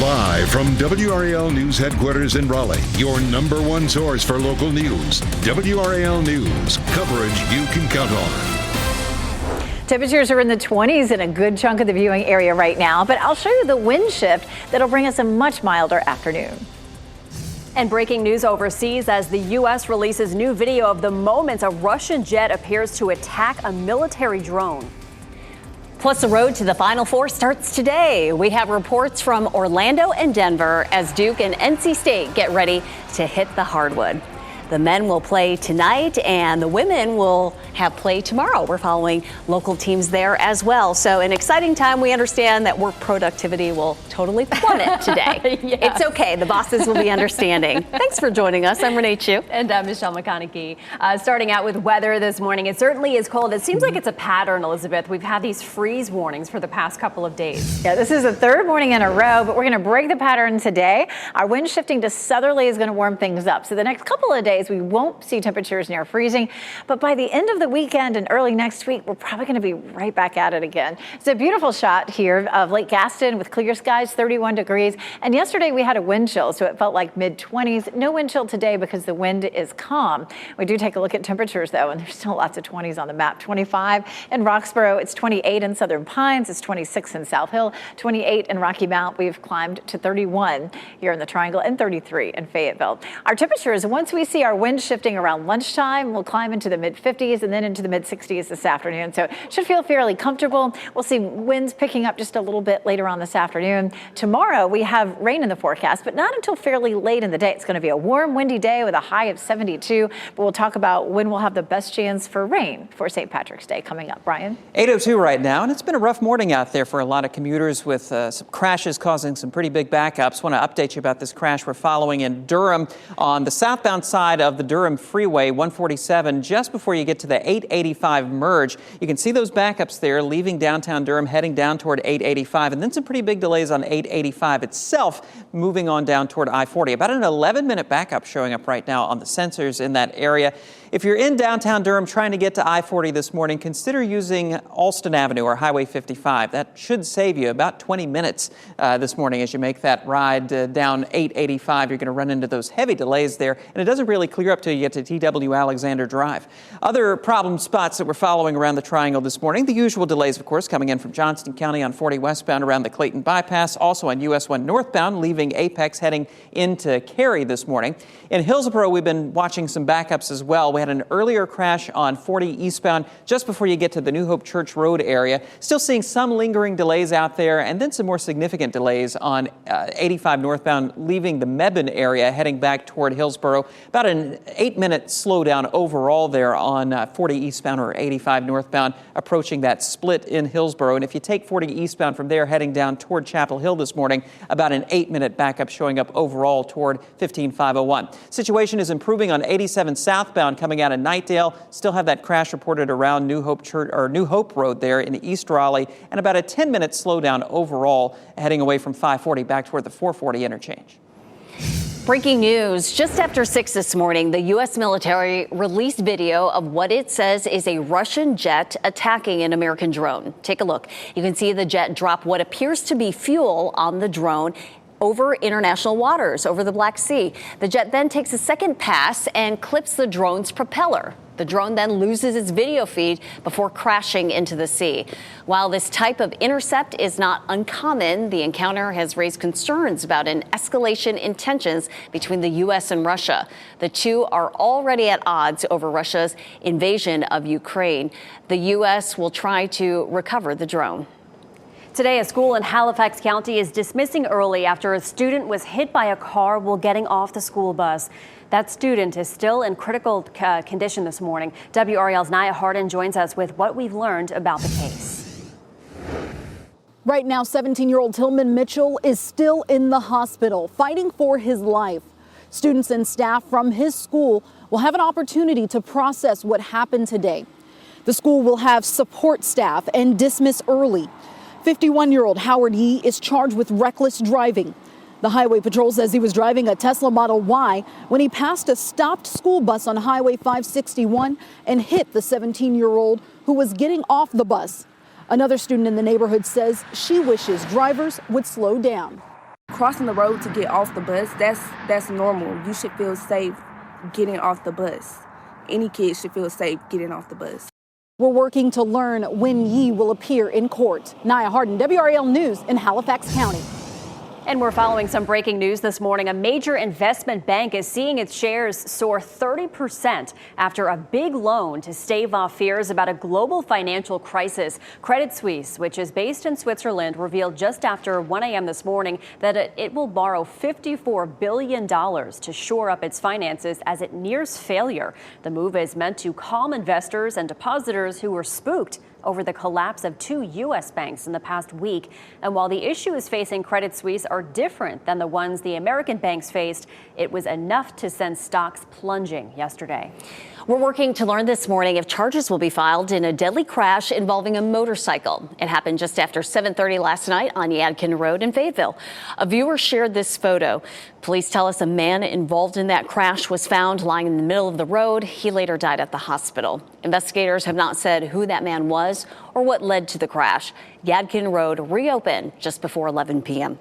Live from WRAL News Headquarters in Raleigh, your number one source for local news. WRAL News, coverage you can count on. Temperatures are in the 20s in a good chunk of the viewing area right now, but I'll show you the wind shift that'll bring us a much milder afternoon. And breaking news overseas as the U.S. releases new video of the moments a Russian jet appears to attack a military drone. Plus, the road to the Final Four starts today. We have reports from Orlando and Denver as Duke and NC State get ready to hit the hardwood. The men will play tonight and the women will have play tomorrow. We're following local teams there as well. So an exciting time. We understand that work productivity will totally plummet today. Yes. It's okay. The bosses will be understanding. Thanks for joining us. I'm Renee Chu. And I'm Michelle McConaughey. Starting out with weather this morning. It certainly is cold. It seems like it's a pattern, Elizabeth. We've had these freeze warnings for the past couple of days. Yeah, this is the third morning in a row, but we're going to break the pattern today. Our wind shifting to southerly is going to warm things up. So the next couple of days, we won't see temperatures near freezing, but by the end of the weekend and early next week, we're probably going to be right back at it again. It's a beautiful shot here of Lake Gaston with clear skies, 31 degrees. And yesterday we had a wind chill, so it felt like mid-20s. No wind chill today because the wind is calm. We do take a look at temperatures, though, and there's still lots of 20s on the map. 25 in Roxborough, it's 28 in Southern Pines, it's 26 in South Hill, 28 in Rocky Mount. We've climbed to 31 here in the Triangle and 33 in Fayetteville. Our temperatures, once we see our wind shifting around lunchtime, we'll climb into the mid-50s and then into the mid-60s this afternoon. So it should feel fairly comfortable. We'll see winds picking up just a little bit later on this afternoon. Tomorrow we have rain in the forecast, but not until fairly late in the day. It's going to be a warm, windy day with a high of 72. But we'll talk about when we'll have the best chance for rain for St. Patrick's Day coming up. Brian? 8:02 right now, and it's been a rough morning out there for a lot of commuters with some crashes causing some pretty big backups. Want to update you about this crash we're following in Durham on the southbound side of the Durham Freeway 147 just before you get to the 885 merge. You can see those backups there leaving downtown Durham heading down toward 885 and then some pretty big delays on 885 itself moving on down toward I-40. About an 11-minute backup showing up right now on the sensors in that area. If you're in downtown Durham trying to get to I-40 this morning, consider using Alston Avenue or Highway 55. That should save you about 20 minutes this morning as you make that ride down 885. You're going to run into those heavy delays there, and it doesn't really clear up till you get to T.W. Alexander Drive. Other problem spots that we're following around the Triangle this morning, the usual delays, of course, coming in from Johnston County on 40 westbound around the Clayton Bypass, also on US 1 northbound, leaving Apex heading into Cary this morning. In Hillsborough, we've been watching some backups as well. We had an earlier crash on 40 eastbound just before you get to the New Hope Church Road area. Still seeing some lingering delays out there and then some more significant delays on 85 northbound leaving the Mebane area heading back toward Hillsborough. About an 8-minute slowdown overall there on 40 eastbound or 85 northbound approaching that split in Hillsborough. And if you take 40 eastbound from there heading down toward Chapel Hill this morning, about an 8-minute backup showing up overall toward 15501. Situation is improving on 87 southbound coming out of Knightdale. Still have that crash reported around New Hope Road there in East Raleigh, and about a 10-minute slowdown overall heading away from 540 back toward the 440 interchange. Breaking news. Just after 6 this morning, the U.S. military released video of what it says is a Russian jet attacking an American drone. Take a look. You can see the jet drop what appears to be fuel on the drone over international waters, over the Black Sea. The jet then takes a second pass and clips the drone's propeller. The drone then loses its video feed before crashing into the sea. While this type of intercept is not uncommon, the encounter has raised concerns about an escalation in tensions between the U.S. and Russia. The two are already at odds over Russia's invasion of Ukraine. The U.S. will try to recover the drone. Today, a school in Halifax County is dismissing early after a student was hit by a car while getting off the school bus. That student is still in critical condition this morning. WRAL's Nia Hardin joins us with what we've learned about the case. Right now, 17-year-old Tillman Mitchell is still in the hospital fighting for his life. Students and staff from his school will have an opportunity to process what happened today. The school will have support staff and dismiss early. 51-year-old Howard Yee is charged with reckless driving. The highway patrol says he was driving a Tesla Model Y when he passed a stopped school bus on Highway 561 and hit the 17-year-old who was getting off the bus. Another student in the neighborhood says she wishes drivers would slow down. crossing the road to get off the bus, that's normal. You should feel safe getting off the bus. Any kid should feel safe getting off the bus. We're working to learn when Yee will appear in court. Nia Harden, WRAL News in Halifax County. And we're following some breaking news this morning. A major investment bank is seeing its shares soar 30% after a big loan to stave off fears about a global financial crisis. Credit Suisse, which is based in Switzerland, revealed just after 1 a.m. this morning that it will borrow $54 billion to shore up its finances as it nears failure. The move is meant to calm investors and depositors who were spooked over the collapse of 2 U.S. banks in the past week. And while the issues facing Credit Suisse are different than the ones the American banks faced, it was enough to send stocks plunging yesterday. We're working to learn this morning if charges will be filed in a deadly crash involving a motorcycle. It happened just after 7:30 last night on Yadkin Road in Fayetteville. A viewer shared this photo. Police tell us a man involved in that crash was found lying in the middle of the road. He later died at the hospital. Investigators have not said who that man was or what led to the crash. Yadkin Road reopened just before 11 p.m.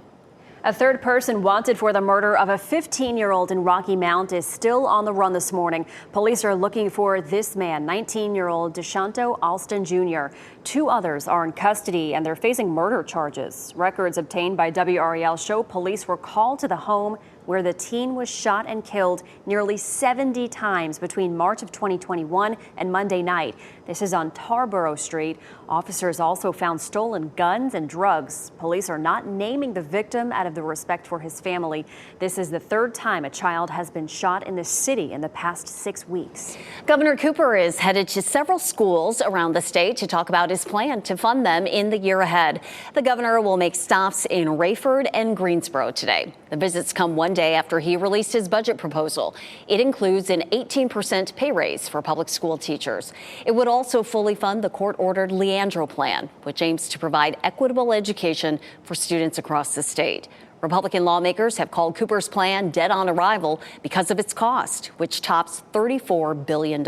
A third person wanted for the murder of a 15-year-old in Rocky Mount is still on the run this morning. Police are looking for this man, 19-year-old DeShanto Alston Jr. 2 others are in custody and they're facing murder charges. Records obtained by WRAL show police were called to the home where the teen was shot and killed nearly 70 times between March of 2021 and Monday night. This is on Tarboro Street. Officers also found stolen guns and drugs. Police are not naming the victim out of the respect for his family. This is the 3rd time a child has been shot in the city in the past 6 weeks. Governor Cooper is headed to several schools around the state to talk about his plan to fund them in the year ahead. The governor will make stops in Rayford and Greensboro today. The visits come one day after he released his budget proposal. It includes an 18% pay raise for public school teachers. It would also fully fund the court-ordered Leandro plan, which aims to provide equitable education for students across the state. Republican lawmakers have called Cooper's plan dead on arrival because of its cost, which tops $34 billion.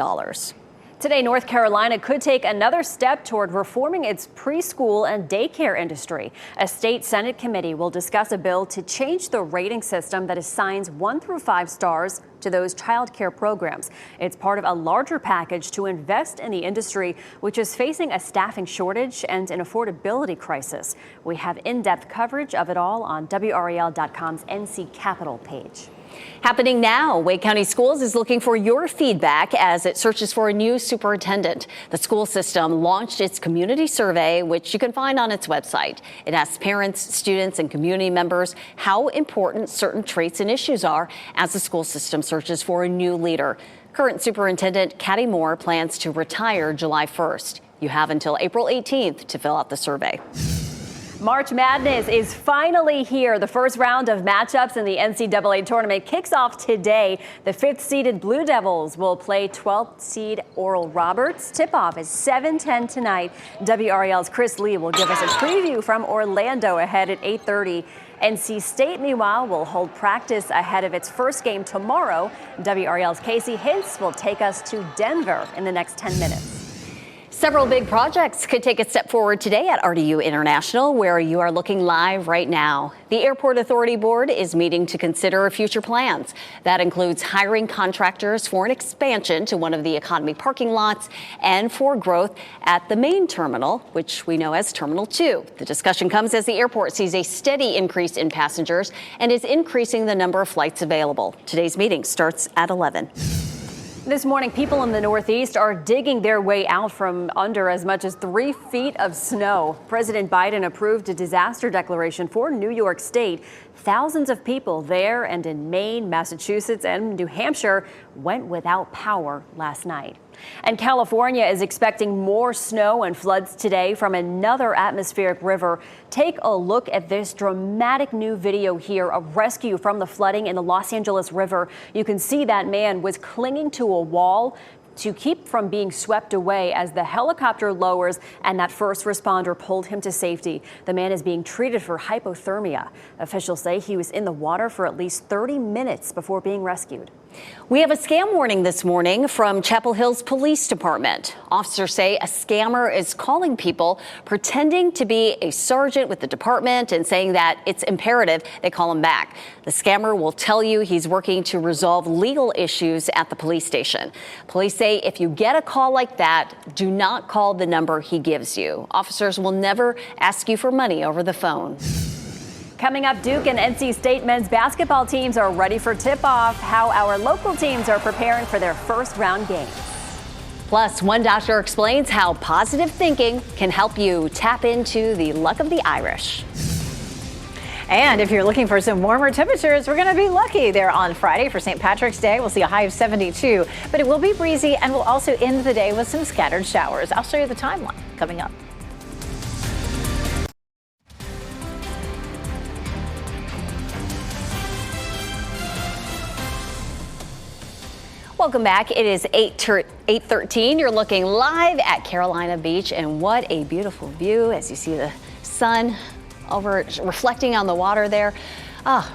Today, North Carolina could take another step toward reforming its preschool and daycare industry. A state Senate committee will discuss a bill to change the rating system that assigns 1 through 5 stars to those child care programs. It's part of a larger package to invest in the industry, which is facing a staffing shortage and an affordability crisis. We have in-depth coverage of it all on WRAL.com's NC Capital page. Happening now, Wake County Schools is looking for your feedback as it searches for a new superintendent. The school system launched its community survey, which you can find on its website. It asks parents, students, and community members how important certain traits and issues are as the school system searches for a new leader. Current Superintendent Kathy Moore plans to retire July 1st. You have until April 18th to fill out the survey. March Madness is finally here. The first round of matchups in the NCAA tournament kicks off today. The 5th-seeded Blue Devils will play 12th-seed Oral Roberts. Tip-off is 7:10 tonight. WRAL's Chris Lee will give us a preview from Orlando ahead at 8:30. NC State, meanwhile, will hold practice ahead of its first game tomorrow. WRAL's Casey Hintz will take us to Denver in the next 10 minutes. Several big projects could take a step forward today at RDU International, where you are looking live right now. The Airport Authority Board is meeting to consider future plans. That includes hiring contractors for an expansion to one of the economy parking lots and for growth at the main terminal, which we know as Terminal 2. The discussion comes as the airport sees a steady increase in passengers and is increasing the number of flights available. Today's meeting starts at 11. This morning, people in the Northeast are digging their way out from under as much as 3 feet of snow. President Biden approved a disaster declaration for New York State. Thousands of people there and in Maine, Massachusetts, and New Hampshire went without power last night. And California is expecting more snow and floods today from another atmospheric river. Take a look at this dramatic new video here, a rescue from the flooding in the Los Angeles River. You can see that man was clinging to a wall. to keep from being swept away as the helicopter lowers and that first responder pulled him to safety. The man is being treated for hypothermia. Officials say he was in the water for at least 30 minutes before being rescued. We have a scam warning this morning from Chapel Hill's police department. Officers say a scammer is calling people pretending to be a sergeant with the department and saying that it's imperative they call him back. The scammer will tell you he's working to resolve legal issues at the police station. Police say if you get a call like that, do not call the number he gives you. Officers will never ask you for money over the phone. Coming up, Duke and NC State men's basketball teams are ready for tip-off, how our local teams are preparing for their first round games. Plus, one doctor explains how positive thinking can help you tap into the luck of the Irish. And if you're looking for some warmer temperatures, we're going to be lucky there on Friday for St. Patrick's Day. We'll see a high of 72, but it will be breezy and we'll also end the day with some scattered showers. I'll show you the timeline coming up. Welcome back. It is 8:13. You're looking live at Carolina Beach, and what a beautiful view as you see the sun over reflecting on the water there.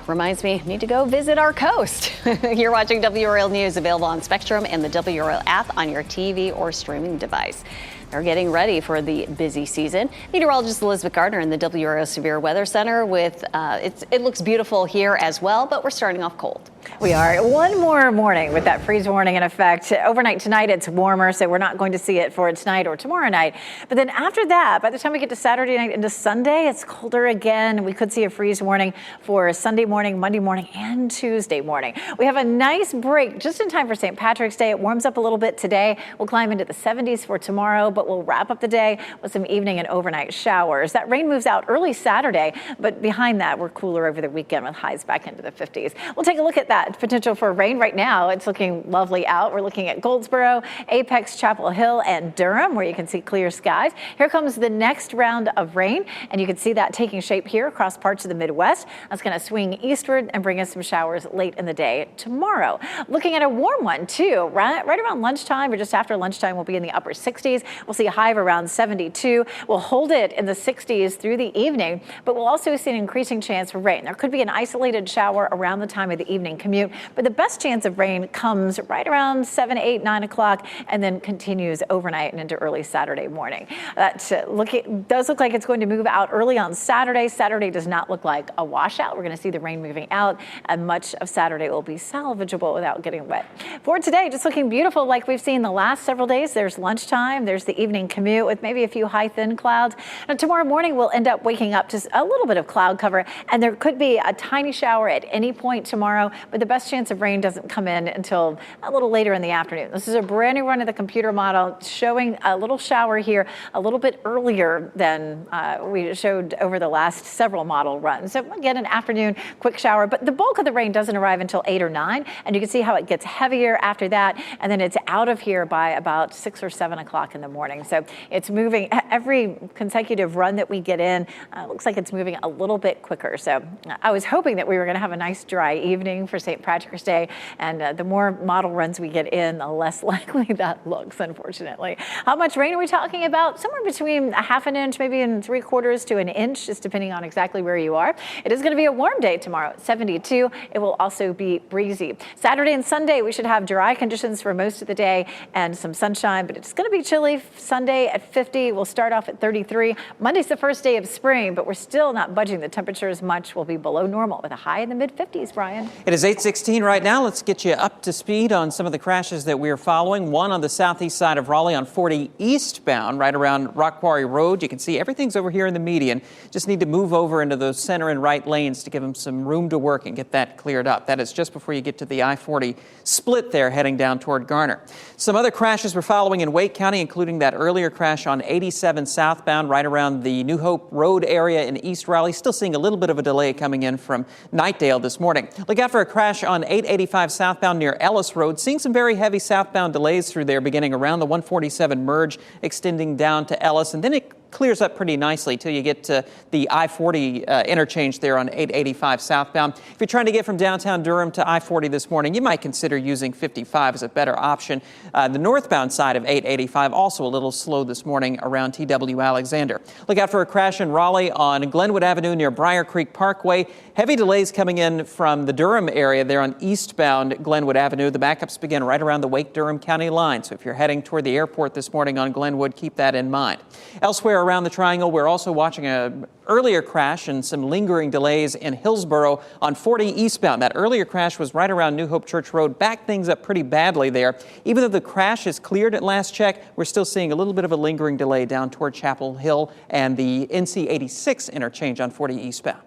Reminds me, need to go visit our coast. You're watching WRAL News, available on Spectrum and the WRAL app on your TV or streaming device. They're getting ready for the busy season. Meteorologist Elizabeth Gardner in the WRAL Severe Weather Center with, it looks beautiful here as well, but we're starting off cold. We are. One more morning with that freeze warning in effect. Overnight tonight, it's warmer, so we're not going to see it for tonight or tomorrow night. But then after that, by the time we get to Saturday night into Sunday, it's colder again. We could see a freeze warning for Sunday morning, Monday morning, and Tuesday morning. We have a nice break just in time for St. Patrick's Day. It warms up a little bit today. We'll climb into the 70s for tomorrow, but we'll wrap up the day with some evening and overnight showers. That rain moves out early Saturday, but behind that, we're cooler over the weekend with highs back into the 50s. We'll take a look at that potential for rain right now. It's looking lovely out. We're looking at Goldsboro, Apex, Chapel Hill, and Durham, where you can see clear skies. Here comes the next round of rain, and you can see that taking shape here across parts of the Midwest. That's going to swing eastward and bring us some showers late in the day tomorrow. Looking at a warm one, too. Right around lunchtime or just after lunchtime, we'll be in the upper 60s. We'll see a high of around 72. We'll hold it in the 60s through the evening, but we'll also see an increasing chance for rain. There could be an isolated shower around the time of the evening commute, but the best chance of rain comes right around 7, 8, 9 o'clock and then continues overnight and into early Saturday morning. It does look like it's going to move out early on Saturday. Saturday does not look like a washout. We're going to see the rain moving out, and much of Saturday will be salvageable without getting wet. For today, just looking beautiful like we've seen the last several days. There's lunchtime, there's the evening commute with maybe a few high thin clouds. And tomorrow morning, we'll end up waking up to a little bit of cloud cover, and there could be a tiny shower at any point tomorrow, but the best chance of rain doesn't come in until a little later in the afternoon. This is a brand new run of the computer model showing a little shower here a little bit earlier than we showed over the last several model runs. So again, an afternoon quick shower, but the bulk of the rain doesn't arrive until 8 or 9, and you can see how it gets heavier after that, and then it's out of here by about 6 or 7 o'clock in the morning. So it's moving every consecutive run that we get in. Looks like it's moving a little bit quicker. So I was hoping that we were going to have a nice dry evening for St. Patrick's Day, and the more model runs we get in, the less likely that looks, unfortunately. How much rain are we talking about? Somewhere between a half an inch, maybe in 3/4 to an inch, just depending on exactly where you are. It is going to be a warm day tomorrow at 72. It will also be breezy. Saturday and Sunday, we should have dry conditions for most of the day and some sunshine, but it's going to be chilly. Sunday at 50. We'll start off at 33. Monday's the first day of spring, but we're still not budging the temperatures much. We'll be below normal with a high in the mid-50s, Brian. It is 8:16 right now. Let's get you up to speed on some of the crashes that we are following. One on the southeast side of Raleigh on 40 eastbound, right around Rock Quarry Road. You can see everything's over here in the median. Just need to move over into those center and right lanes to give them some room to work and get that cleared up. That is just before you get to the I-40 split there heading down toward Garner. Some other crashes we're following in Wake County, including that earlier crash on 87 southbound right around the New Hope Road area in East Raleigh. Still seeing a little bit of a delay coming in from Knightdale this morning. Look out for a crash on 885 southbound near Ellis Road. Seeing some very heavy southbound delays through there beginning around the 147 merge, extending down to Ellis, and then it clears up pretty nicely till you get to the I-40 interchange there on 885 southbound. If you're trying to get from downtown Durham to I-40 this morning, you might consider using 55 as a better option. The northbound side of 885 also a little slow this morning around TW Alexander. Look out for a crash in Raleigh on Glenwood Avenue near Briar Creek Parkway. Heavy delays coming in from the Durham area there on eastbound Glenwood Avenue. The backups begin right around the Wake-Durham County line. So if you're heading toward the airport this morning on Glenwood, keep that in mind. Elsewhere around the Triangle, we're also watching an earlier crash and some lingering delays in Hillsborough on 40 eastbound. That earlier crash was right around New Hope Church Road. Backed things up pretty badly there. Even though the crash is cleared at last check, we're still seeing a little bit of a lingering delay down toward Chapel Hill and the NC 86 interchange on 40 eastbound.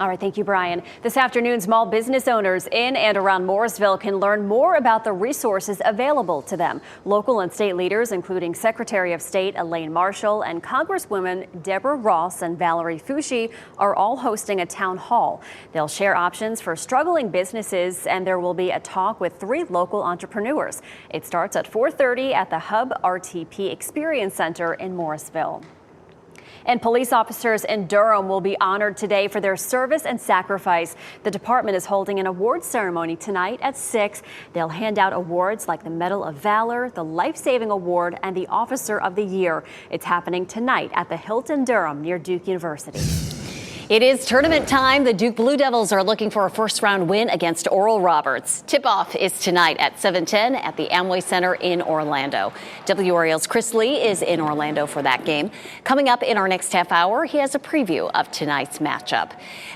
All right, thank you, Brian. This afternoon, small business owners in and around Morrisville can learn more about the resources available to them. Local and state leaders, including Secretary of State Elaine Marshall and Congresswomen Deborah Ross and Valerie Foushee, are all hosting a town hall. They'll share options for struggling businesses, and there will be a talk with 3 local entrepreneurs. It starts at 4:30 at the Hub RTP Experience Center in Morrisville. And police officers in Durham will be honored today for their service and sacrifice. The department is holding an awards ceremony tonight at 6. They'll hand out awards like the Medal of Valor, the Life Saving Award, and the Officer of the Year. It's happening tonight at the Hilton Durham near Duke University. It is tournament time. The Duke Blue Devils are looking for a first-round win against Oral Roberts. Tip-off is tonight at 7:10 at the Amway Center in Orlando. WRAL's Chris Lee is in Orlando for that game. Coming up in our next half hour, he has a preview of tonight's matchup.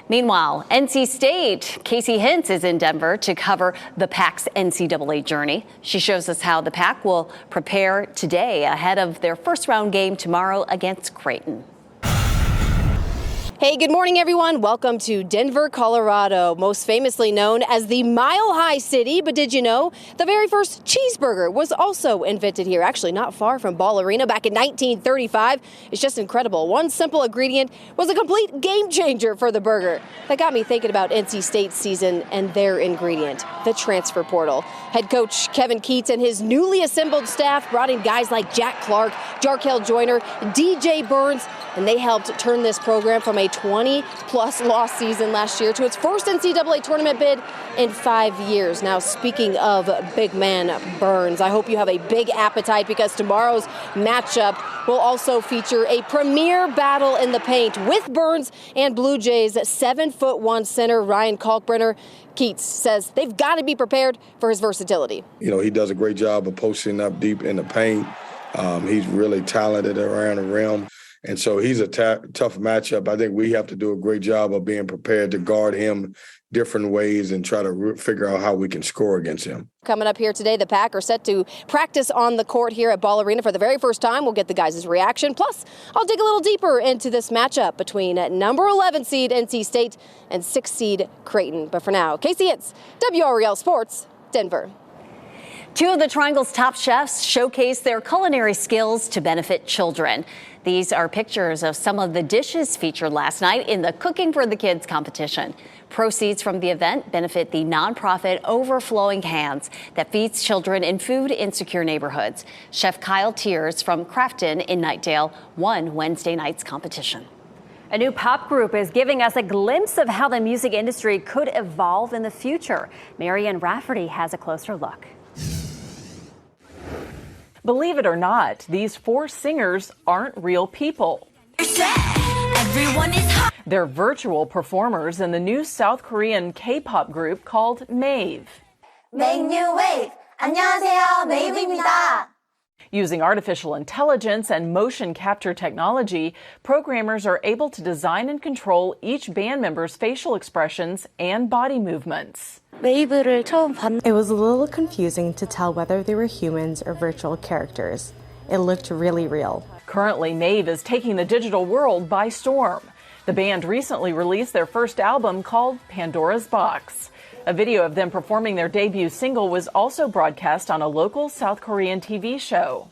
Meanwhile, NC State, Casey Hintz is in Denver to cover the Pac's NCAA journey. She shows us how the Pac will prepare today ahead of their first-round game tomorrow against Creighton. Hey, good morning, everyone. Welcome to Denver, Colorado, most famously known as the Mile High City. But did you know the very first cheeseburger was also invented here, actually not far from Ball Arena back in 1935. It's just incredible. One simple ingredient was a complete game changer for the burger. That got me thinking about NC State's season and their ingredient, the transfer portal. Head coach Kevin Keats and his newly assembled staff brought in guys like Jack Clark, Jarkel Joyner, DJ Burns, and they helped turn this program from a 20-plus loss season last year to its first NCAA tournament bid in 5 years. Now, speaking of big man Burns, I hope you have a big appetite because tomorrow's matchup will also feature a premier battle in the paint with Burns and Blue Jays 7'1" center Ryan Kalkbrenner. Keats says they've got to be prepared for his versatility. You know, he does a great job of posting up deep in the paint. He's really talented around the rim. And so he's a tough matchup. I think we have to do a great job of being prepared to guard him different ways and try to figure out how we can score against him. Coming up here today, the Pack are set to practice on the court here at Ball Arena for the very first time. We'll get the guys' reaction. Plus, I'll dig a little deeper into this matchup between number 11 seed NC State and 6 seed Creighton. But for now, Casey Hintz, WRAL Sports, Denver. 2 of the Triangle's top chefs showcase their culinary skills to benefit children. These are pictures of some of the dishes featured last night in the Cooking for the Kids competition. Proceeds from the event benefit the nonprofit Overflowing Hands that feeds children in food-insecure neighborhoods. Chef Kyle Tears from Crafton in Knightdale won Wednesday night's competition. A new pop group is giving us a glimpse of how the music industry could evolve in the future. Marianne Rafferty has a closer look. Believe it or not, these 4 singers aren't real people. They're virtual performers in the new South Korean K-pop group called MAVE. Make new wave. 안녕하세요, MAVE입니다. Using artificial intelligence and motion capture technology, programmers are able to design and control each band member's facial expressions and body movements. It was a little confusing to tell whether they were humans or virtual characters. It looked really real. Currently, MAVE is taking the digital world by storm. The band recently released their first album called Pandora's Box. A video of them performing their debut single was also broadcast on a local South Korean TV show.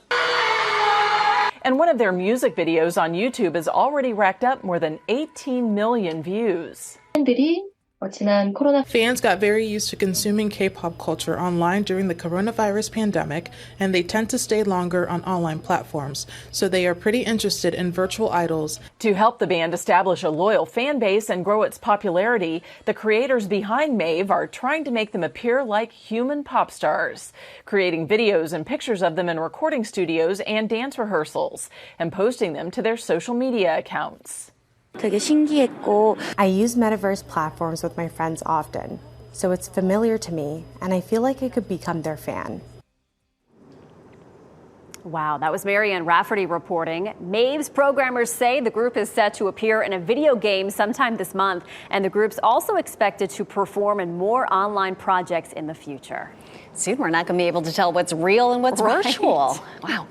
And one of their music videos on YouTube has already racked up more than 18 million views. 팬들이 Fans got very used to consuming K-pop culture online during the coronavirus pandemic, and they tend to stay longer on online platforms, so they are pretty interested in virtual idols. To help the band establish a loyal fan base and grow its popularity, the creators behind Maeve are trying to make them appear like human pop stars, creating videos and pictures of them in recording studios and dance rehearsals, and posting them to their social media accounts. I use metaverse platforms with my friends often, so it's familiar to me, and I feel like I could become their fan. Wow, that was Marianne Rafferty reporting. Maeve's programmers say the group is set to appear in a video game sometime this month, and the group's also expected to perform in more online projects in the future. Soon we're not going to be able to tell what's real and what's virtual. Wow.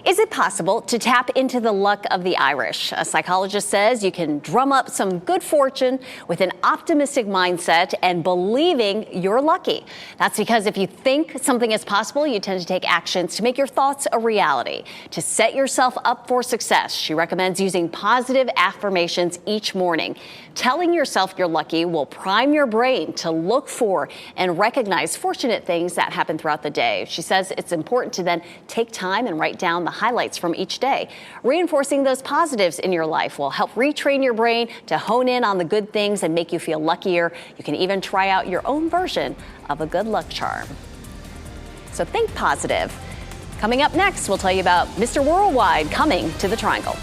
Is it possible to tap into the luck of the Irish? A psychologist says you can drum up some good fortune with an optimistic mindset and believing you're lucky. That's because if you think something is possible, you tend to take actions to make your thoughts a reality. To set yourself up for success, she recommends using positive affirmations each morning. Telling yourself you're lucky will prime your brain to look for and recognize fortunate things that happen throughout the day. She says it's important to then take time and write down the highlights from each day. Reinforcing those positives in your life will help retrain your brain to hone in on the good things and make you feel luckier. You can even try out your own version of a good luck charm. So think positive. Coming up next, we'll tell you about Mr. Worldwide coming to the Triangle.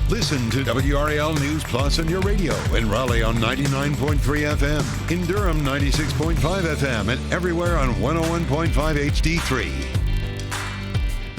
Listen to WRAL News Plus on your radio in Raleigh on 99.3 FM, in Durham 96.5 FM, and everywhere on 101.5 HD3.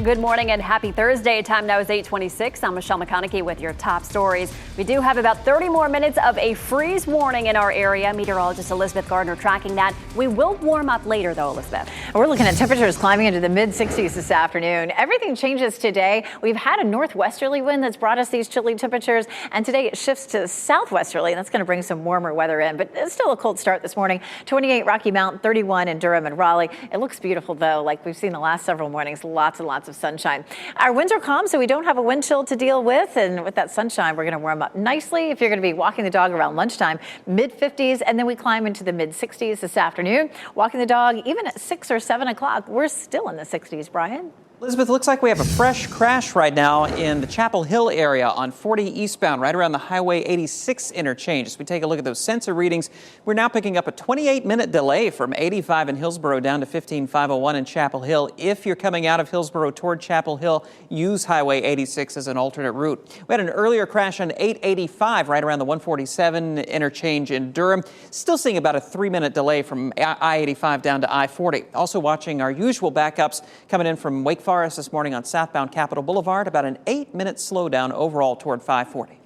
Good morning and happy Thursday. Time now is 8:26. I'm Michelle McConaughey with your top stories. We do have about 30 more minutes of a freeze warning in our area. Meteorologist Elizabeth Gardner tracking that. We will warm up later, though, Elizabeth. We're looking at temperatures climbing into the mid-60s this afternoon. Everything changes today. We've had a northwesterly wind that's brought us these chilly temperatures, and today it shifts to southwesterly, and that's going to bring some warmer weather in. But it's still a cold start this morning. 28 Rocky Mount, 31 in Durham and Raleigh. It looks beautiful, though, like we've seen the last several mornings. Lots and lots of sunshine. Our winds are calm, so we don't have a wind chill to deal with. And with that sunshine, we're going to warm up nicely. If you're going to be walking the dog around lunchtime, mid-50s, and then we climb into the mid-60s this afternoon. Walking the dog, even at 6 or 7 o'clock, we're still in the 60s, Brian. Elizabeth, looks like we have a fresh crash right now in the Chapel Hill area on 40 eastbound, right around the Highway 86 interchange. As we take a look at those sensor readings, we're now picking up a 28-minute delay from 85 in Hillsborough down to 15501 in Chapel Hill. If you're coming out of Hillsborough toward Chapel Hill, use Highway 86 as an alternate route. We had an earlier crash on 885 right around the 147 interchange in Durham. Still seeing about a 3-minute delay from I-85 down to I-40. Also watching our usual backups coming in from Wake Forest this morning on southbound Capitol Boulevard, about an 8-minute slowdown overall toward 540.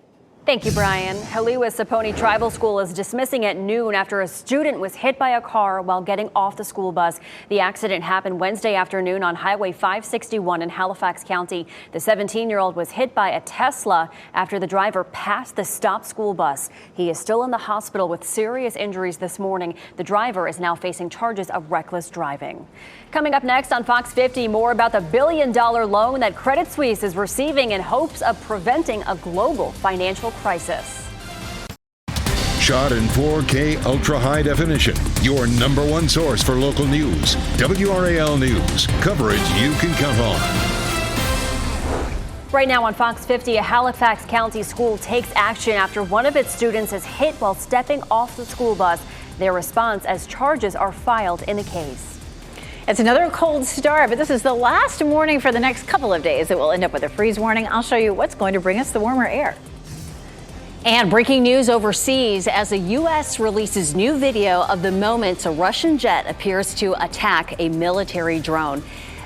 Thank you, Brian. Haliwa-Saponi Tribal School is dismissing at noon after a student was hit by a car while getting off the school bus. The accident happened Wednesday afternoon on Highway 561 in Halifax County. The 17-year-old was hit by a Tesla after the driver passed the stopped school bus. He is still in the hospital with serious injuries this morning. The driver is now facing charges of reckless driving. Coming up next on Fox 50, more about the billion-dollar loan that Credit Suisse is receiving in hopes of preventing a global financial crisis. Shot in 4K ultra high definition. Your number one source for local news. WRAL News. Coverage you can count on. Right now on Fox 50, a Halifax County school takes action after one of its students is hit while stepping off the school bus. Their response as charges are filed in the case. It's another cold start, but this is the last morning for the next couple of days. It will end up with a freeze warning. I'll show you what's going to bring us the warmer air. And breaking news overseas as the U.S. releases new video of the moment a Russian jet appears to attack a military drone.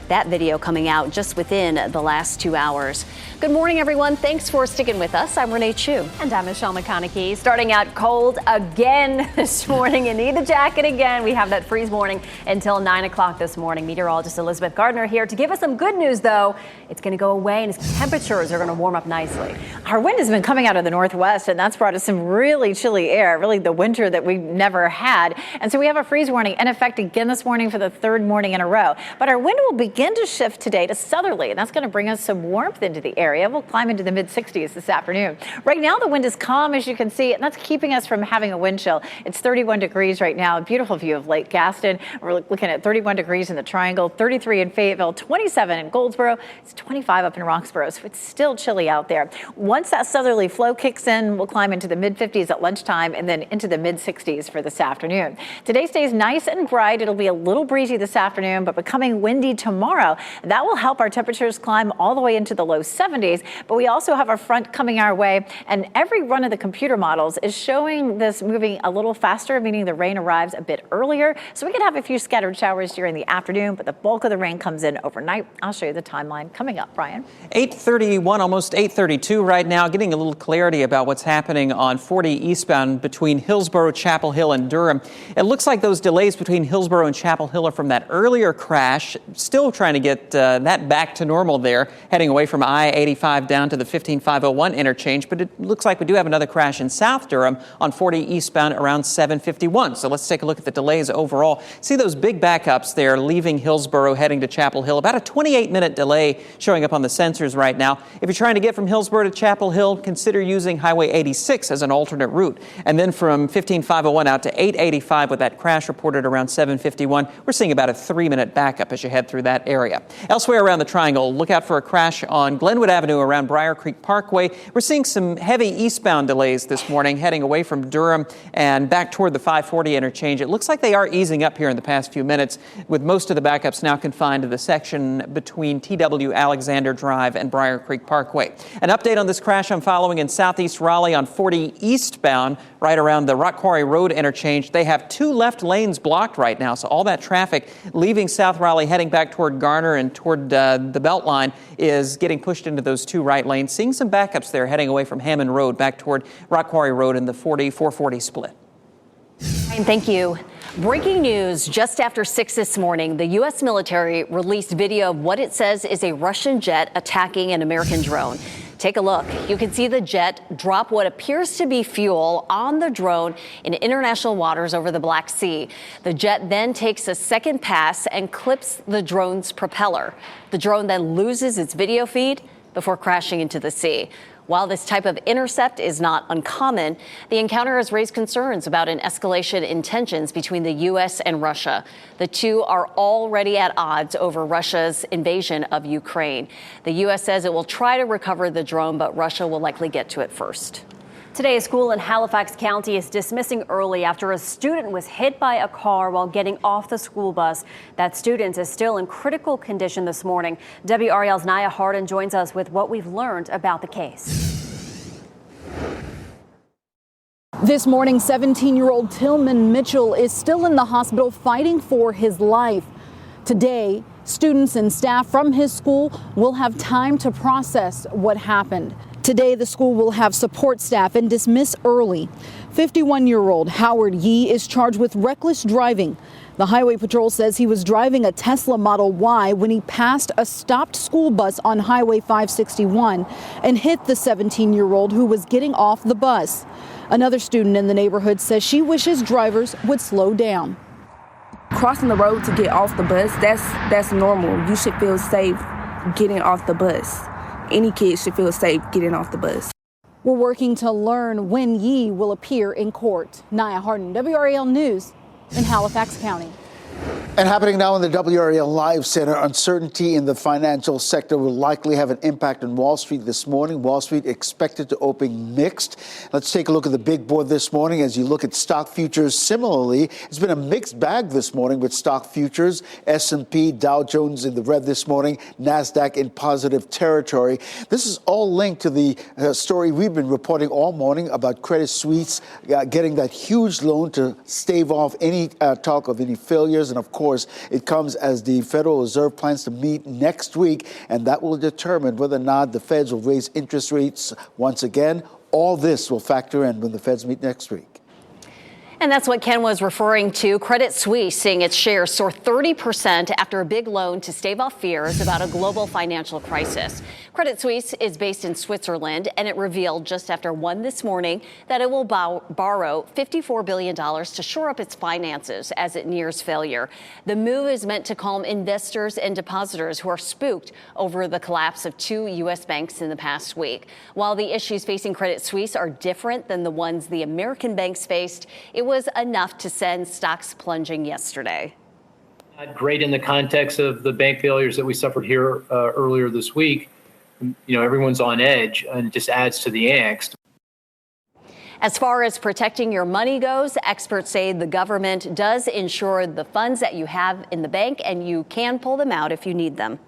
That video coming out just within the last 2 hours. Good morning, everyone. Thanks for sticking with us. I'm Renee Chu. And I'm Michelle McConaughey. Starting out cold again this morning. You need the jacket again. We have that freeze warning until 9 o'clock this morning. Meteorologist Elizabeth Gardner here to give us some good news, though. It's going to go away and its temperatures are going to warm up nicely. Our wind has been coming out of the northwest, and that's brought us some really chilly air, really the winter that we've never had. And so we have a freeze warning in effect again this morning for the third morning in a row. But our wind will be begin to shift today to southerly, and that's going to bring us some warmth into the area. We'll climb into the mid-60s this afternoon. Right now, the wind is calm, as you can see, and that's keeping us from having a wind chill. It's 31 degrees right now. A beautiful view of Lake Gaston. We're looking at 31 degrees in the Triangle, 33 in Fayetteville, 27 in Goldsboro. It's 25 up in Roxborough, so it's still chilly out there. Once that southerly flow kicks in, we'll climb into the mid-50s at lunchtime and then into the mid-60s for this afternoon. Today stays nice and bright. It'll be a little breezy this afternoon, but becoming windy tomorrow. That will help our temperatures climb all the way into the low 70s, but we also have a front coming our way, and every run of the computer models is showing this moving a little faster, meaning the rain arrives a bit earlier. So we could have a few scattered showers during the afternoon, but the bulk of the rain comes in overnight. I'll show you the timeline coming up, Brian. 8:31, almost 8:32 right now, getting a little clarity about what's happening on 40 eastbound between Hillsborough, Chapel Hill, and Durham. It looks like those delays between Hillsborough and Chapel Hill are from that earlier crash. Still trying to get that back to normal there, heading away from I-85 down to the 15501 interchange. But it looks like we do have another crash in South Durham on 40 eastbound around 751. So let's take a look at the delays overall. See those big backups there leaving Hillsborough heading to Chapel Hill. About a 28-minute delay showing up on the sensors right now. If you're trying to get from Hillsborough to Chapel Hill, consider using Highway 86 as an alternate route. And then from 15501 out to 885 with that crash reported around 751, we're seeing about a 3-minute backup as you head through that area. Elsewhere around the Triangle, look out for a crash on Glenwood Avenue around Briar Creek Parkway. We're seeing some heavy eastbound delays this morning heading away from Durham and back toward the 540 interchange. It looks like they are easing up here in the past few minutes, with most of the backups now confined to the section between TW Alexander Drive and Briar Creek Parkway. An update on this crash I'm following in southeast Raleigh on 40 eastbound right around the Rock Quarry Road interchange. They have 2 left lanes blocked right now, so all that traffic leaving South Raleigh heading back toward Garner and toward the Beltline is getting pushed into those 2 right lanes. Seeing some backups there heading away from Hammond Road back toward Rock Quarry Road in the 440 split. And thank you. Breaking news just after 6 this morning. The U.S. military released video of what it says is a Russian jet attacking an American drone. Take a look. You can see the jet drop what appears to be fuel on the drone in international waters over the Black Sea. The jet then takes a second pass and clips the drone's propeller. The drone then loses its video feed before crashing into the sea. While this type of intercept is not uncommon, the encounter has raised concerns about an escalation in tensions between the U.S. and Russia. The two are already at odds over Russia's invasion of Ukraine. The U.S. says it will try to recover the drone, but Russia will likely get to it first. Today, a school in Halifax County is dismissing early after a student was hit by a car while getting off the school bus. That student is still in critical condition this morning. WRAL's Naya Hardin joins us with what we've learned about the case. This morning, 17-year-old Tillman Mitchell is still in the hospital fighting for his life. Today, students and staff from his school will have time to process what happened. Today, the school will have support staff and dismiss early. 51-year-old Howard Yee is charged with reckless driving. The Highway Patrol says he was driving a Tesla Model Y when he passed a stopped school bus on Highway 561 and hit the 17-year-old who was getting off the bus. Another student in the neighborhood says she wishes drivers would slow down. Crossing the road to get off the bus, that's normal. You should feel safe getting off the bus. Any kid should feel safe getting off the bus. We're working to learn when Yee will appear in court. Naya Hardin, WRAL News in Halifax County. And happening now in the WRAL Live Center, uncertainty in the financial sector will likely have an impact on Wall Street this morning. Wall Street expected to open mixed. Let's take a look at the big board this morning. As you look at stock futures, similarly, it's been a mixed bag this morning with stock futures. S&P, Dow Jones in the red this morning, NASDAQ in positive territory. This is all linked to the story we've been reporting all morning about Credit Suisse getting that huge loan to stave off any talk of any failures. And of course, it comes as the Federal Reserve plans to meet next week, and that will determine whether or not the Feds will raise interest rates once again. All this will factor in when the Feds meet next week. And that's what Ken was referring to. Credit Suisse seeing its shares soar 30% after a big loan to stave off fears about a global financial crisis. Credit Suisse is based in Switzerland, and it revealed just after 1 this morning that it will borrow $54 billion to shore up its finances as it nears failure. The move is meant to calm investors and depositors who are spooked over the collapse of 2 U.S. banks in the past week. While the issues facing Credit Suisse are different than the ones the American banks faced, it was enough to send stocks plunging yesterday. Great in the context of the bank failures that we suffered here earlier this week. Everyone's on edge, and it just adds to the angst. As far as protecting your money goes, experts say the government does insure the funds that you have in the bank, and you can pull them out if you need them.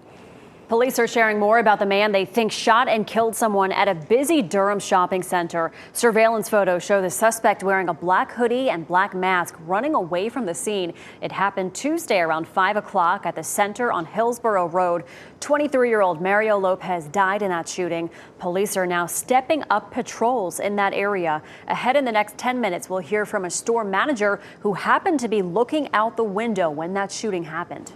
Police are sharing more about the man they think shot and killed someone at a busy Durham shopping center. Surveillance photos show the suspect wearing a black hoodie and black mask running away from the scene. It happened Tuesday around 5 o'clock at the center on Hillsborough Road. 23-year-old Mario Lopez died in that shooting. Police are now stepping up patrols in that area. Ahead in the next 10 minutes, we'll hear from a store manager who happened to be looking out the window when that shooting happened.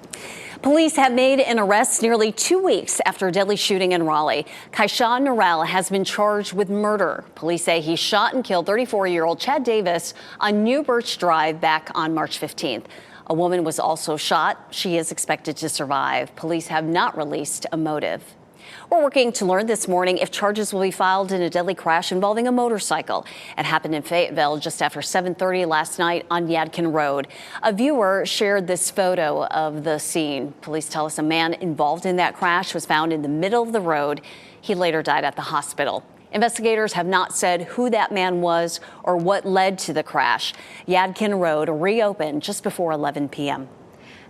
Police have made an arrest nearly 2 weeks after a deadly shooting in Raleigh. Kaishan WRAL has been charged with murder. Police say he shot and killed 34-year-old Chad Davis on New Birch Drive back on March 15th. A woman was also shot. She is expected to survive. Police have not released a motive. We're working to learn this morning if charges will be filed in a deadly crash involving a motorcycle. It happened in Fayetteville just after 7:30 last night on Yadkin Road. A viewer shared this photo of the scene. Police tell us a man involved in that crash was found in the middle of the road. He later died at the hospital. Investigators have not said who that man was or what led to the crash. Yadkin Road reopened just before 11 p.m.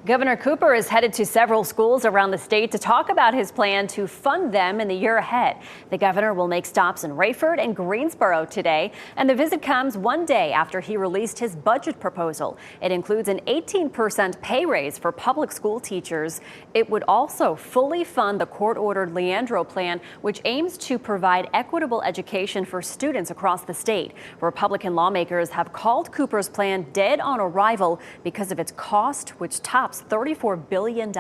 Governor Cooper is headed to several schools around the state to talk about his plan to fund them in the year ahead. The governor will make stops in Rayford and Greensboro today, and the visit comes one day after he released his budget proposal. It includes an 18% pay raise for public school teachers. It would also fully fund the court-ordered Leandro plan, which aims to provide equitable education for students across the state. Republican lawmakers have called Cooper's plan dead on arrival because of its cost, which tops $34 billion.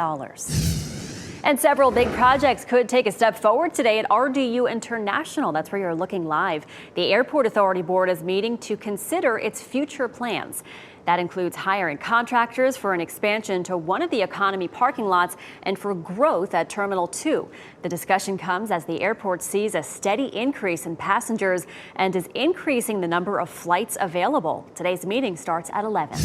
And several big projects could take a step forward today at RDU International. That's where you're looking live. The Airport Authority Board is meeting to consider its future plans. That includes hiring contractors for an expansion to one of the economy parking lots and for growth at Terminal 2. The discussion comes as the airport sees a steady increase in passengers and is increasing the number of flights available. Today's meeting starts at 11.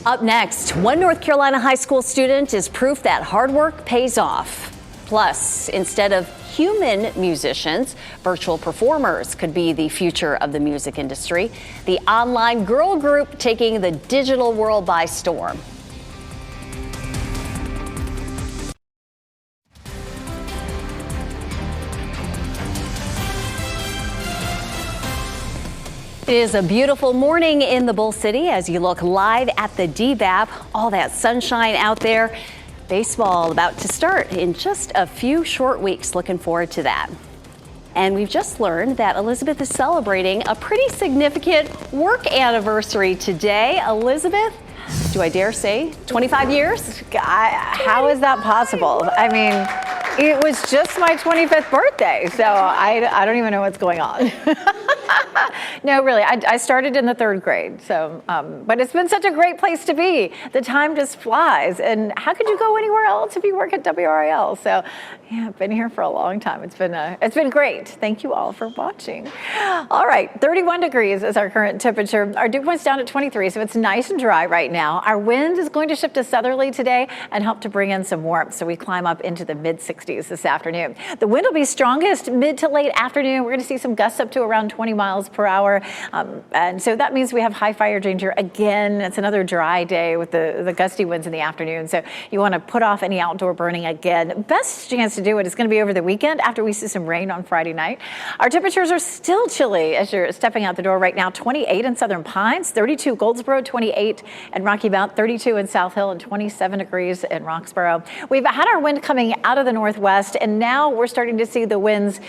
Up next, one North Carolina high school student is proof that hard work pays off. Plus, instead of human musicians, virtual performers could be the future of the music industry. The online girl group taking the digital world by storm. It is a beautiful morning in the Bull City as you look live at the DBAP. All that sunshine out there. Baseball about to start in just a few short weeks. Looking forward to that. And we've just learned that Elizabeth is celebrating a pretty significant work anniversary today. Elizabeth, do I dare say 25 years? How is that possible? I mean, it was just my 25th birthday, so I don't even know what's going on. No, really, I started in the 3rd grade, so, but it's been such a great place to be. The time just flies, and how could you go anywhere else if you work at WRAL? So, yeah, I've been here for a long time. It's been great. Thank you all for watching. All right, 31 degrees is our current temperature. Our dew point's down at 23, so it's nice and dry right now. Our wind is going to shift to southerly today and help to bring in some warmth, so we climb up into the mid-60s this afternoon. The wind will be strongest mid to late afternoon. We're going to see some gusts up to around 20 miles per hour. And so that means we have high fire danger again. It's another dry day with the gusty winds in the afternoon. So you want to put off any outdoor burning again. Best chance to do it is going to be over the weekend after we see some rain on Friday night. Our temperatures are still chilly as you're stepping out the door right now. 28 in Southern Pines, 32 Goldsboro, 28 in Rocky Mount, 32 in South Hill, and 27 degrees in Roxborough. We've had our wind coming out of the northwest, and now we're starting to see the winds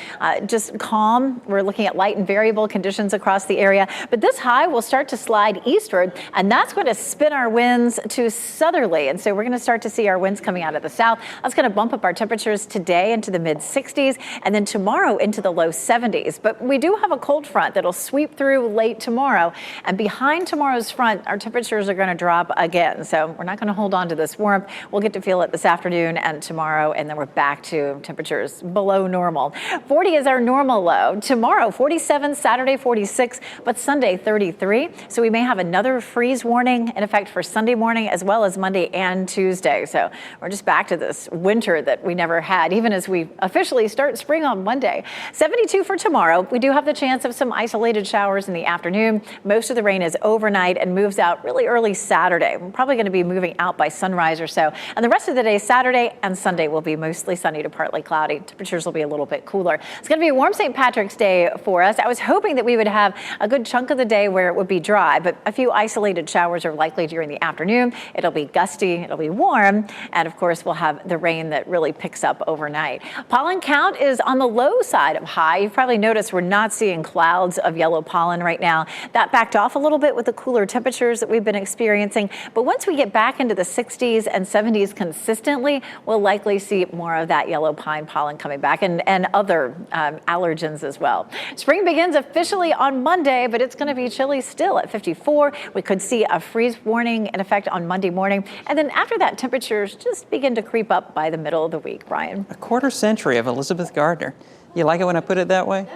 just calm. We're looking at light and variable variable conditions across the area, but this high will start to slide eastward, and that's going to spin our winds to southerly. And so we're going to start to see our winds coming out of the south. That's going to bump up our temperatures today into the mid 60s and then tomorrow into the low 70s. But we do have a cold front that'll sweep through late tomorrow, and behind tomorrow's front, our temperatures are going to drop again. So we're not going to hold on to this warmth. We'll get to feel it this afternoon and tomorrow, and then we're back to temperatures below normal. 40 is our normal low. Tomorrow, 47, Saturday, 46, but Sunday, 33. So we may have another freeze warning in effect for Sunday morning as well as Monday and Tuesday. So we're just back to this winter that we never had, even as we officially start spring on Monday. 72 for tomorrow. We do have the chance of some isolated showers in the afternoon. Most of the rain is overnight and moves out really early Saturday. We're probably going to be moving out by sunrise or so. And the rest of the day, Saturday and Sunday, will be mostly sunny to partly cloudy. Temperatures will be a little bit cooler. It's going to be a warm St. Patrick's Day for us. I was hoping that we would have a good chunk of the day where it would be dry, but a few isolated showers are likely during the afternoon. It'll be gusty, it'll be warm, and of course we'll have the rain that really picks up overnight. Pollen count is on the low side of high. You've probably noticed we're not seeing clouds of yellow pollen right now. That backed off a little bit with the cooler temperatures that we've been experiencing, but once we get back into the 60s and 70s consistently, we'll likely see more of that yellow pine pollen coming back and other allergens as well. Spring begins officially on Monday, but it's going to be chilly still at 54. We could see a freeze warning in effect on Monday morning. And then after that, temperatures just begin to creep up by the middle of the week, Brian. A quarter century of Elizabeth Gardner. You like it when I put it that way?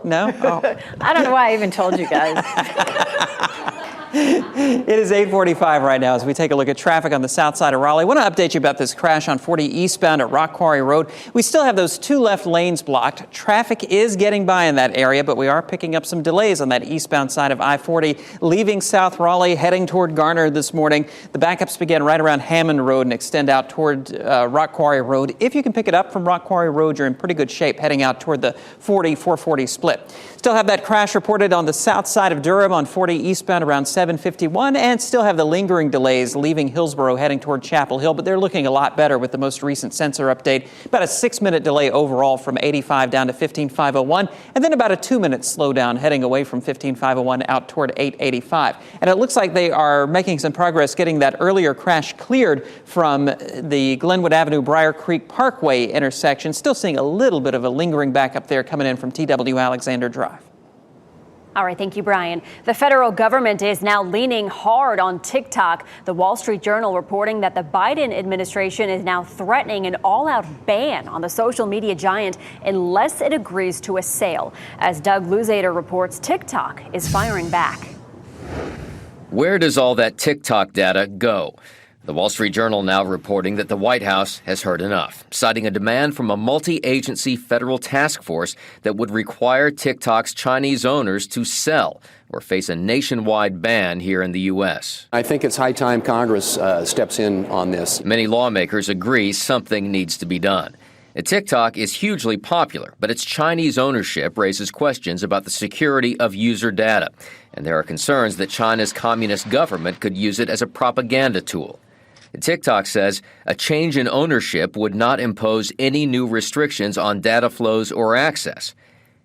No? Oh. I don't know why I even told you guys. It is 8:45 right now as we take a look at traffic on the south side of Raleigh. I want to update you about this crash on 40 eastbound at Rock Quarry Road. We still have those two left lanes blocked. Traffic is getting by in that area, but we are picking up some delays on that eastbound side of I-40, leaving South Raleigh, heading toward Garner this morning. The backups begin right around Hammond Road and extend out toward Rock Quarry Road. If you can pick it up from Rock Quarry Road, you're in pretty good shape heading out toward the 40-440 split. Still have that crash reported on the south side of Durham on 40 eastbound around 751, and still have the lingering delays leaving Hillsborough heading toward Chapel Hill, but they're looking a lot better with the most recent sensor update. About a 6-minute delay overall from 85 down to 15501, and then about a 2-minute slowdown heading away from 15501 out toward 885. And it looks like they are making some progress getting that earlier crash cleared from the Glenwood Avenue Briar Creek Parkway intersection. Still seeing a little bit of a lingering backup there coming in from TW Alexander Drive. All right, thank you, Brian. The federal government is now leaning hard on TikTok. The Wall Street Journal reporting that the Biden administration is now threatening an all-out ban on the social media giant unless it agrees to a sale. As Doug Luzader reports, TikTok is firing back. Where does all that TikTok data go? The Wall Street Journal now reporting that the White House has heard enough, citing a demand from a multi-agency federal task force that would require TikTok's Chinese owners to sell or face a nationwide ban here in the U.S. I think it's high time Congress steps in on this. Many lawmakers agree something needs to be done. TikTok is hugely popular, but its Chinese ownership raises questions about the security of user data, and there are concerns that China's communist government could use it as a propaganda tool. TikTok says a change in ownership would not impose any new restrictions on data flows or access.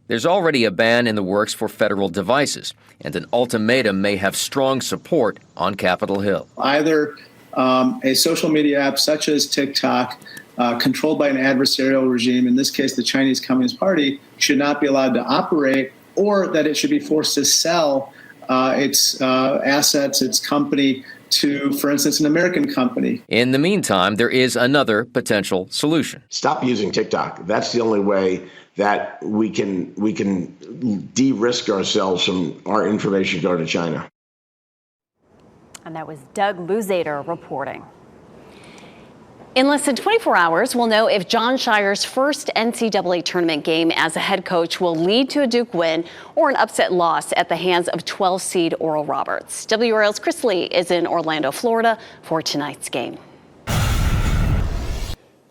There's already a ban in the works for federal devices, and an ultimatum may have strong support on Capitol Hill. Either a social media app such as TikTok, controlled by an adversarial regime, in this case the Chinese Communist Party, should not be allowed to operate, or that it should be forced to sell its assets, its company, to, for instance, an American company. In the meantime, there is another potential solution. Stop using TikTok. That's the only way that we can de-risk ourselves from our information going to China. And that was Doug Luzader reporting. In less than 24 hours, we'll know if Jon Scheyer's first NCAA tournament game as a head coach will lead to a Duke win or an upset loss at the hands of 12-seed Oral Roberts. WRAL's Chris Lee is in Orlando, Florida for tonight's game.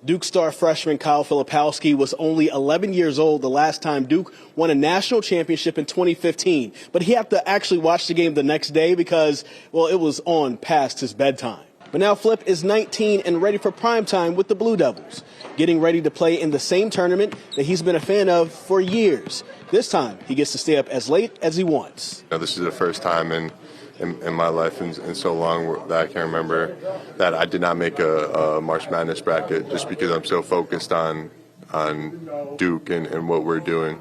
Duke star freshman Kyle Filipowski was only 11 years old the last time Duke won a national championship in 2015. But he had to actually watch the game the next day because, well, it was on past his bedtime. But now Flip is 19 and ready for prime time with the Blue Devils, getting ready to play in the same tournament that he's been a fan of for years. This time, he gets to stay up as late as he wants. This is the first time in my life in so long that I can remember that I did not make a March Madness bracket just because I'm so focused on Duke and what we're doing.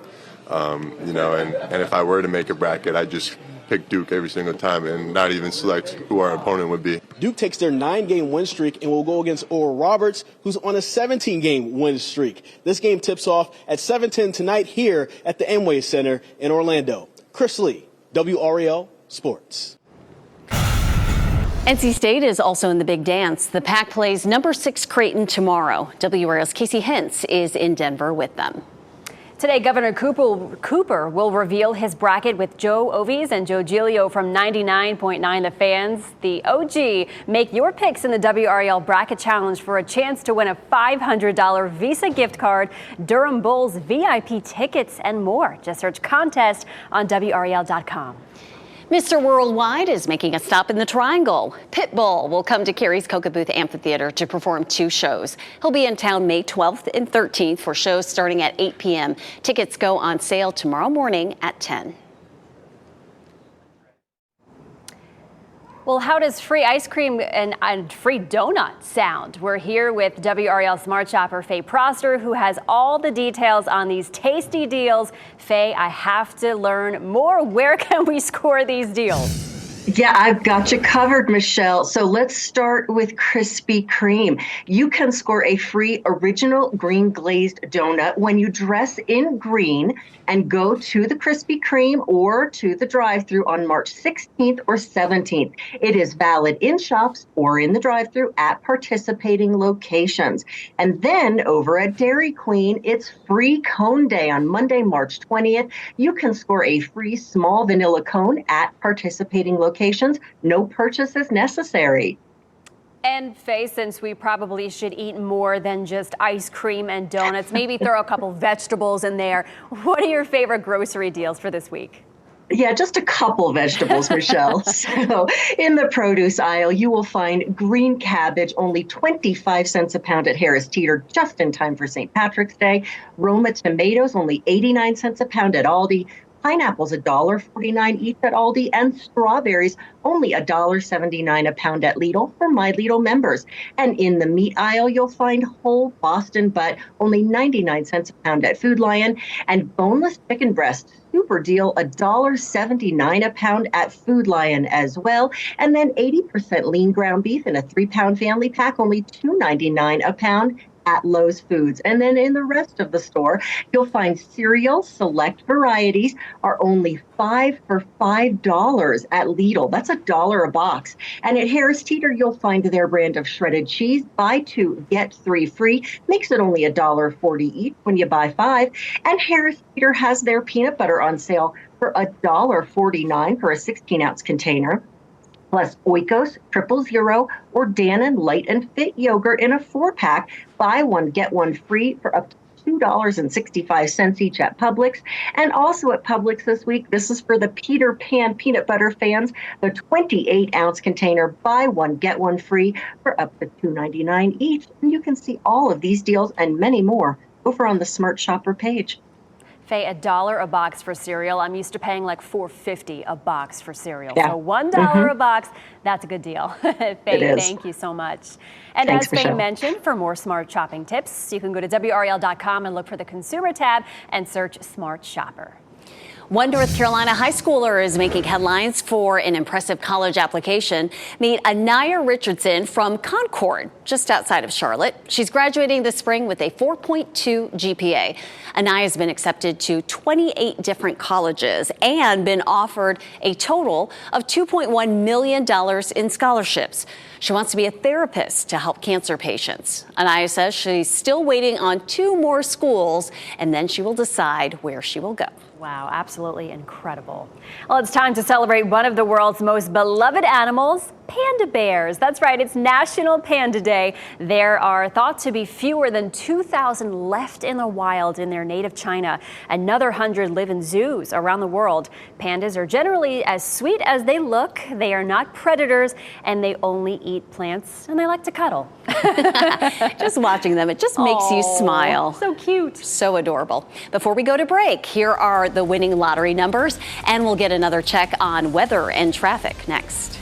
And if I were to make a bracket, I'd just pick Duke every single time and not even select who our opponent would be. Duke takes their 9-game win streak and will go against Oral Roberts, who's on a 17-game win streak. This game tips off at 7:10 tonight here at the Amway Center in Orlando. Chris Lee, WRAL Sports. NC State is also in the big dance. The Pack plays number 6 Creighton tomorrow. WRAL's Casey Hintz is in Denver with them. Today, Governor Cooper will reveal his bracket with Joe Ovies and Joe Giglio from 99.9 The Fans. The OG, make your picks in the WRAL Bracket Challenge for a chance to win a $500 Visa gift card, Durham Bulls VIP tickets, and more. Just search contest on WRAL.com. Mr. Worldwide is making a stop in the Triangle. Pitbull will come to Cary's Coca-Booth Amphitheater to perform 2 shows. He'll be in town May 12th and 13th for shows starting at 8 p.m. Tickets go on sale tomorrow morning at 10. Well, how does free ice cream and free donut sound? We're here with WRAL Smart Shopper Faye Proster, who has all the details on these tasty deals. Faye, I have to learn more. Where can we score these deals? Yeah, I've got you covered, Michelle. So let's start with Krispy Kreme. You can score a free original green glazed donut when you dress in green and go to the Krispy Kreme or to the drive-thru on March 16th or 17th. It is valid in shops or in the drive-thru at participating locations. And then over at Dairy Queen, it's free cone day on Monday, March 20th. You can score a free small vanilla cone at participating locations. No purchase is necessary. And Faye, since we probably should eat more than just ice cream and donuts, maybe throw a couple vegetables in there. What are your favorite grocery deals for this week? Yeah, just a couple vegetables, Michelle. So in the produce aisle, you will find green cabbage, only 25 cents a pound at Harris Teeter, just in time for St. Patrick's Day. Roma tomatoes, only 89 cents a pound at Aldi. Pineapples, $1.49 each at Aldi, and strawberries, only $1.79 a pound at Lidl for My Lidl members. And in the meat aisle, you'll find whole Boston butt, only 99 cents a pound at Food Lion, and boneless chicken breast, super deal, $1.79 a pound at Food Lion as well. And then 80% lean ground beef in a 3-pound family pack, only $2.99 a pound at Lowe's Foods. And then in the rest of the store, you'll find cereal select varieties are only 5 for $5 at Lidl. That's $1 a box. And at Harris Teeter, you'll find their brand of shredded cheese. Buy 2, get 3 free. Makes it only $1.40 each when you buy 5. And Harris Teeter has their peanut butter on sale for $1.49 for a 16-ounce container. Plus Oikos, 000, or Dannon Light and Fit yogurt in a 4-pack. Buy 1, get 1 free for up to $2.65 each at Publix. And also at Publix this week, this is for the Peter Pan peanut butter fans, the 28-ounce container. Buy 1, get 1 free for up to $2.99 each. And you can see all of these deals and many more over on the Smart Shopper page. Faye, $1 a box for cereal. I'm used to paying like $4.50 a box for cereal. Yeah. So $1 a box, that's a good deal. Faye, thank you so much. And Thanks, as Faye Michelle. mentioned, for more smart shopping tips, you can go to WRAL.com and look for the consumer tab and search Smart Shopper. One North Carolina high schooler is making headlines for an impressive college application. Meet Anaya Richardson from Concord, just outside of Charlotte. She's graduating this spring with a 4.2 GPA. Anaya's been accepted to 28 different colleges and been offered a total of $2.1 million in scholarships. She wants to be a therapist to help cancer patients. Anaya says she's still waiting on 2 more schools, and then she will decide where she will go. Wow, absolutely incredible. Well, it's time to celebrate one of the world's most beloved animals, Panda bears. That's right, it's National Panda Day. There are thought to be fewer than 2,000 left in the wild in their native China. Another 100 live in zoos around the world. Pandas are generally as sweet as they look. They are not predators, and they only eat plants, and they like to cuddle. Just watching them, it just makes you smile. So cute. So adorable. Before we go to break, here are the winning lottery numbers, and we'll get another check on weather and traffic next.